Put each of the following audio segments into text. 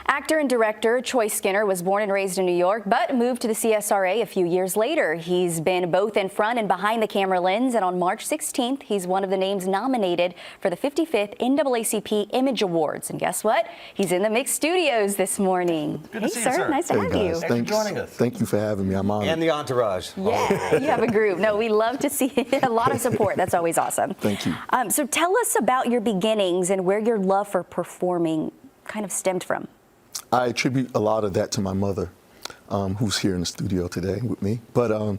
Actor and director Troy Skinner was born and raised in New York, but moved to the CSRA a few years later. He's been both in front and behind the camera lens, and on March 16th, he's one of the names nominated for the 55th NAACP Image Awards. And guess what? He's in the Mix Studios this morning. Good hey, to see sir. you, sir. Nice to have you. Thanks for joining us. Thank you for having me. I'm honored. And the entourage. Yeah, you have a group. No, we love to see a lot of support. That's always awesome. Thank you. So tell us about your beginnings and where your love for performing kind of stemmed from. I attribute a lot of that to my mother, who's here in the studio today with me. But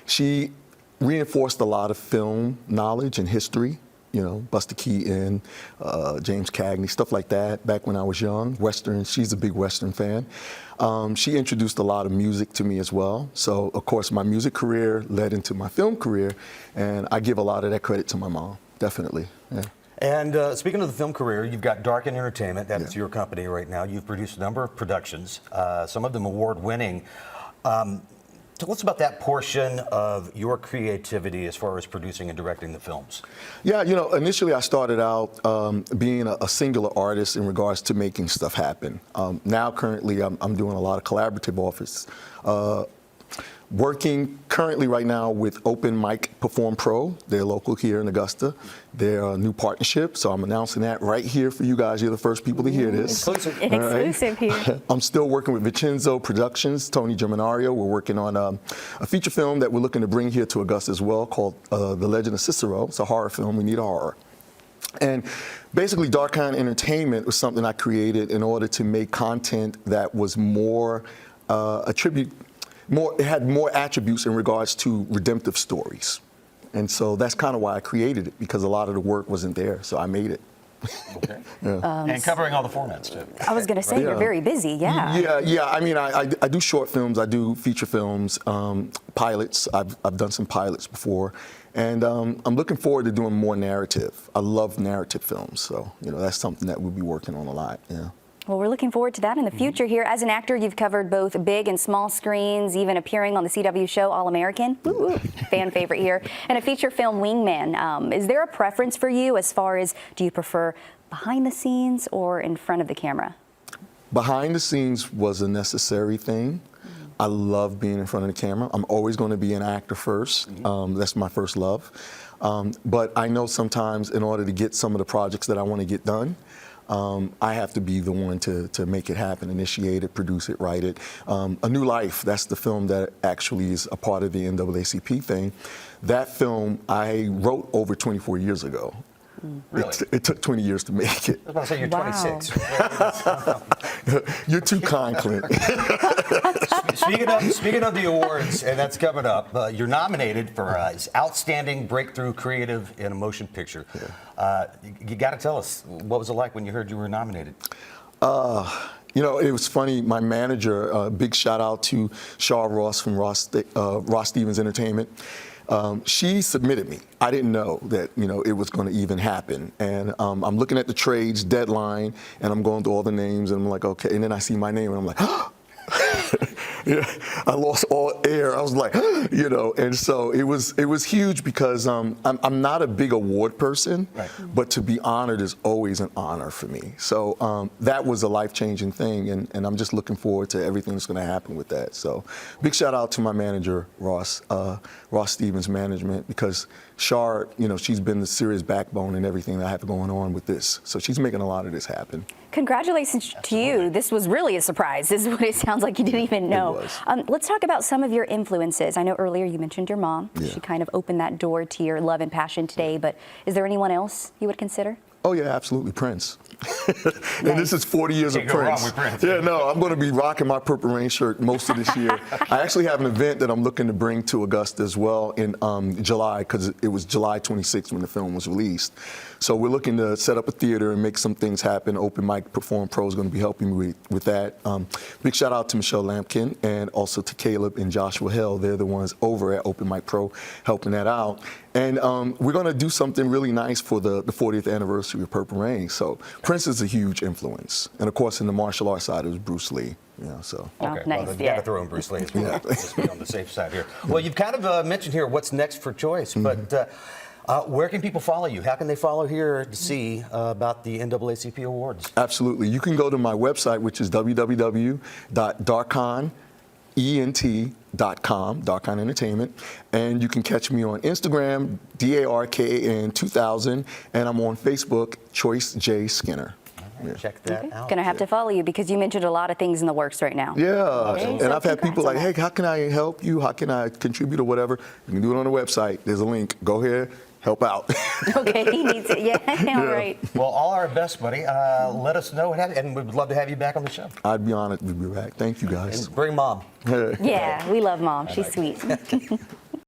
she reinforced a lot of film knowledge and history, you know, Buster Keaton, James Cagney, stuff like that back when I was young. Western, she's a big Western fan. She introduced a lot of music to me as well. So, of course, my music career led into my film career, and I give a lot of that credit to my mom, definitely. Yeah. And speaking of the film career, you've got Dark Entertainment. That's your company right now. You've produced a number of productions, some of them award-winning. Tell us about that portion of your creativity as far as producing and directing the films. Yeah, you know, initially I started out being a singular artist in regards to making stuff happen. Now, currently, I'm doing a lot of collaborative office. Working currently right now with Open Mic Perform Pro. They're local here in Augusta. They're a new partnership, so I'm announcing that right here for you guys. You're the first people to hear this. Exclusive. Exclusive here. I'm still working with Vincenzo Productions, Tony Germanario. We're working on a feature film that we're looking to bring here to Augusta as well called The Legend of Cicero. It's a horror film. We need a horror. And basically, Dark Entertainment was something I created in order to make content that was more it had more attributes in regards to redemptive stories. And so that's kind of why I created it, because a lot of the work wasn't there, so I made it. Okay. Yeah. And covering all the formats, too. I was going to say, right? You're very busy, yeah. Yeah. I mean, I do short films, I do feature films, pilots. I've done some pilots before. And I'm looking forward to doing more narrative. I love narrative films, so, you know, that's something that we'll be working on a lot, yeah. Well, we're looking forward to that in the future here. As an actor, you've covered both big and small screens, even appearing on the CW show All American, fan favorite here, and a feature film Wingman. Is there a preference for you as far as, do you prefer behind the scenes or in front of the camera? Behind the scenes was a necessary thing. I love being in front of the camera. I'm always going to be an actor first. That's my first love. But I know sometimes in order to get some of the projects that I want to get done, I have to be the one to make it happen, initiate it, produce it, write it. A New Life, that's the film that actually is a part of the NAACP thing. That film I wrote over 24 years ago. Really? It took 20 years to make it. I was about to say you're 26. You're too kind, Clint. Speaking of the awards, and that's coming up, you're nominated for Outstanding Breakthrough Creative in a Motion Picture. You got to tell us, what was it like when you heard you were nominated? You know, it was funny. My manager, big shout out to Shaw Ross from Ross Stevens Entertainment. She submitted me. I didn't know that, you know, it was going to even happen. And I'm looking at the trades deadline, and I'm going through all the names, and I'm like, okay. And then I see my name, and I'm like, yeah, I lost all air. I was like, you know, and so it was huge because I'm not a big award person, right, but to be honored is always an honor for me. So that was a life-changing thing, and I'm just looking forward to everything that's going to happen with that. So big shout out to my manager, Ross Stevens Management, because Shar, you know, she's been the serious backbone in everything that I have going on with this. So she's making a lot of this happen. Congratulations to you. This was really a surprise. This is what it sounds like you didn't even know. Let's talk about some of your influences. I know earlier you mentioned your mom. Yeah. She kind of opened that door to your love and passion today, but is there anyone else you would consider? Oh, yeah, absolutely, Prince. And this is 40 years of Prince. Yeah, no, I'm going to be rocking my Purple Rain shirt most of this year. I actually have an event that I'm looking to bring to Augusta as well in July, because it was July 26th when the film was released. So we're looking to set up a theater and make some things happen. Open Mic Perform Pro is going to be helping me with that. Big shout out to Michelle Lampkin and also to Caleb and Joshua Hill. They're the ones over at Open Mic Pro helping that out. And we're going to do something really nice for the 40th anniversary of Purple Rain. So Prince is a huge influence. And of course, in the martial arts side, it was Bruce Lee. Yeah, so. Okay, nice. Well, you got to throw in Bruce Lee as well. Just be on the safe side here. Well, you've kind of mentioned here what's next for Choice, but Where can people follow you? How can they follow here to see about the NAACP awards? Absolutely. You can go to my website, which is www.darkonent.com, Darkon Entertainment, and you can catch me on Instagram, DARKAN 2000, and I'm on Facebook, Choice J Skinner. Yeah. Check that out. Gonna have to follow you because you mentioned a lot of things in the works right now. Yeah, Okay, and so I've had people like, congrats on hey, how can I help you? How can I contribute or whatever? You can do it on the website. There's a link. Go here, help out. that. Okay, he needs it. Yeah, all right. Well, all our best, buddy. Let us know what happened, and we'd love to have you back on the show. I'd be honored to be back. Thank you, guys. And bring Mom. Yeah, we love Mom. She's sweet.